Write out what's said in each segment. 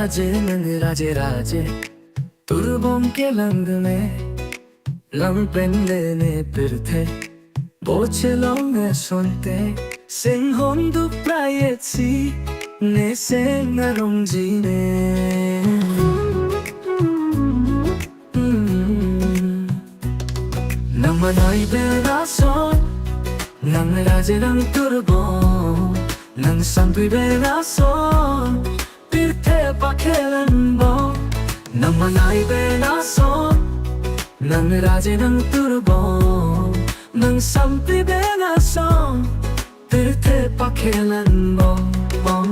Nange raje turbom ke lang में lang pendene pirthe boche long sonte sing hon du prayetsi ne sing arongji ne nang manay berason nang raje nang turbom nang santui berason pirthe pakhelan bo nang manay berason nang raje nang turbom nang sampi benason pirthe pakhelan bom bom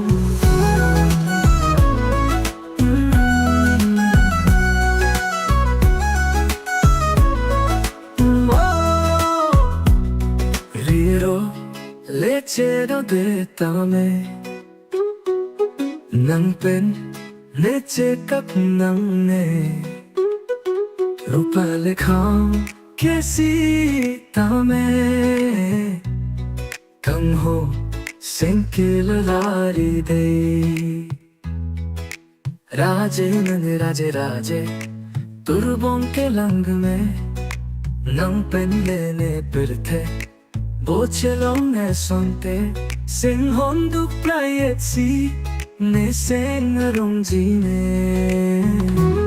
riro leche do de tame nang pen leche kap nang ne रूपा लिखाऊं कैसी तमें कम हो सिंकिल लारी दे राजे नंगे राजे तुरबों के lung में नंग pen लेने पिरथे बोचलों ने सुनते सिंहों दु प्रायेत्सी ने सेंग रोंजी ने